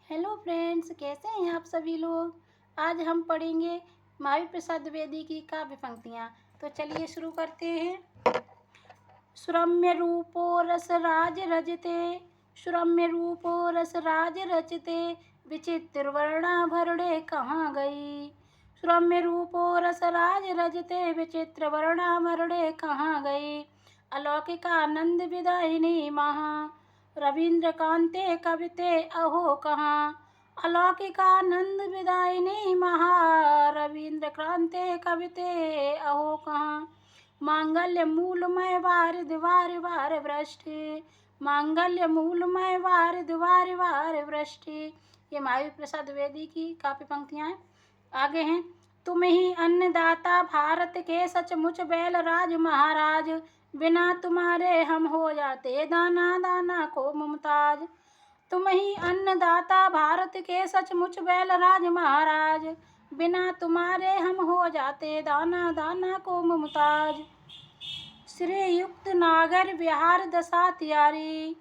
Hello friends, कैसे हैं आप सभी लोग। आज हम पढ़ेंगे महावीर प्रसाद द्विवेदी की काव्य पंक्तियाँ। तो चलिए शुरू करते हैं। सुरम्य रूपो रस राज रजते, सुरम्य रूपो रस राज रचते, विचित्र वर्णाभरणे कहाँ गई। सुरम्य रूपो रस राज रजते, विचित्र वर्णाभरणे कहाँ गई। अलौकिकानंद विदायिनी महा, रवींद्र कांते कविते अहो कहाँ। अलौकिकानंद विदायिनी महा, रवींद्र क्रांते कविते अहो कहाँ। मांगल्य मूलमय वारिद वार वार वृष्टि, मांगल्य मूलमय वारिद वार वार वृष्टि। ये महावीर प्रसाद द्विवेदी की काव्य पंक्तियाँ हैं। आगे हैं। तुम ही अन्नदाता भारत के सचमुच बैल राज महाराज, बिना तुम्हारे हम हो जाते दाना दाना को मुमताज। तुम ही अन्नदाता भारत के सचमुच बैल राज महाराज, बिना तुम्हारे हम हो जाते दाना दाना को मुमताज। श्रीयुक्त नागर विहार दशा त्यारी,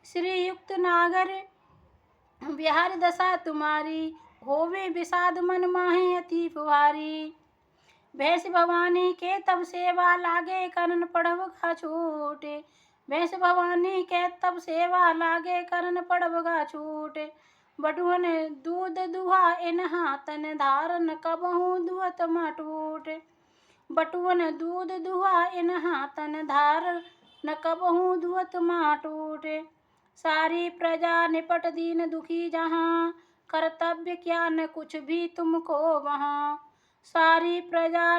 श्रीयुक्त नागर विहार दशा तुम्हारी, होवे विषाद मन माहे अति फुहारी। भैंस भवानी के तब सेवा लागे करन पड़वगा छूटे, भैंस भवानी के तब सेवा लागे करन पड़वगा छूटे। बटुअन दूध दुहा इनहा तन धारन कबहू दुहत मटूटे। बटुअन दूध दुहा इनहा तन धार न कबहू दुहत माटूटे। सारी प्रजा निपट दीन दुखी जहाँ, कर्तव्य क्या न कुछ भी तुमको वहाँ। सारी प्रजा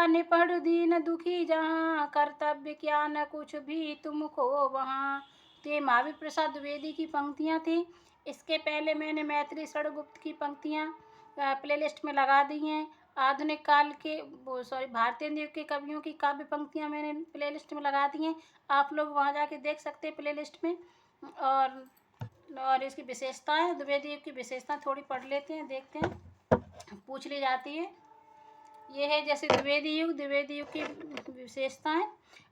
निपट दीन दुखी जहाँ, कर्तव्य क्या न कुछ भी तुमको वहाँ। तो ये महावीर प्रसाद द्विवेदी की पंक्तियाँ थी। इसके पहले मैंने मैथिली षडगुप्त की पंक्तियाँ प्लेलिस्ट में लगा दी हैं। आधुनिक काल के भारतीय युग के कवियों की काव्य पंक्तियाँ मैंने प्लेलिस्ट में लगा दी हैं। आप लोग वहाँ जाके देख सकते हैं प्लेलिस्ट में। और इसकी विशेषताएं, द्विवेदी युग की विशेषता थोड़ी पढ़ लेते हैं, देखते हैं, पूछ ली जाती है। ये है जैसे द्विवेदी युग की विशेषताएं।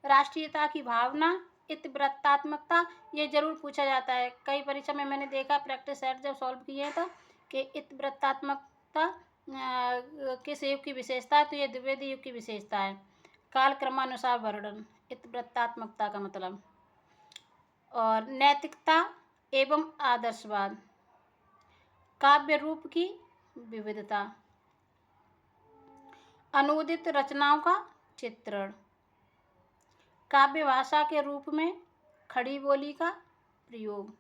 राष्ट्रीयता की भावना, इतिवृत्तात्मकता, ये जरूर पूछा जाता है कई परीक्षा में। मैंने देखा प्रैक्टिस सेट जब सॉल्व किए था कि इतिवृत्तात्मकता किस युग की विशेषता है, तो ये द्विवेदी युग की विशेषता है। काल क्रमानुसार वर्णन, इतिवृत्तात्मकता का मतलब। और नैतिकता एवं आदर्शवाद, काव्य रूप की विविधता, अनुदित रचनाओं का चित्रण, काव्य भाषा के रूप में खड़ी बोली का प्रयोग।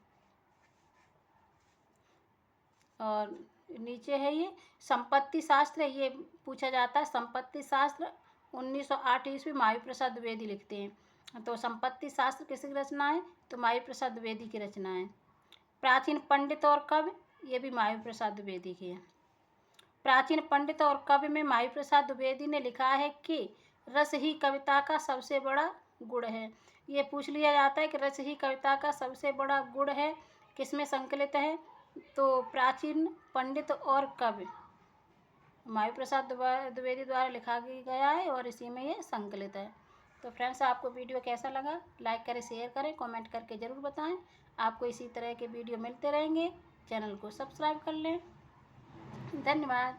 और नीचे है ये संपत्ति शास्त्र, ये पूछा जाता है। संपत्ति शास्त्र 1908 ईस्वी महावीर प्रसाद द्विवेदी लिखते हैं। तो संपत्ति शास्त्र किसकी रचना है, तो महावीर प्रसाद द्विवेदी की रचना है। प्राचीन पंडित और कवि, ये भी महावीर प्रसाद द्विवेदी की है। प्राचीन पंडित और कवि में महावीर प्रसाद द्विवेदी ने लिखा है कि रस ही कविता का सबसे बड़ा गुण है। ये पूछ लिया जाता है कि रस ही कविता का सबसे बड़ा गुण है, किसमें संकलित है, तो प्राचीन पंडित और कवि महावीर प्रसाद द्विवेदी द्वारा लिखा गया है और इसी में ये संकलित है। तो फ्रेंड्स, आपको वीडियो कैसा लगा, लाइक करें, शेयर करें, कमेंट करके ज़रूर बताएं। आपको इसी तरह के वीडियो मिलते रहेंगे। चैनल को सब्सक्राइब कर लें। धन्यवाद।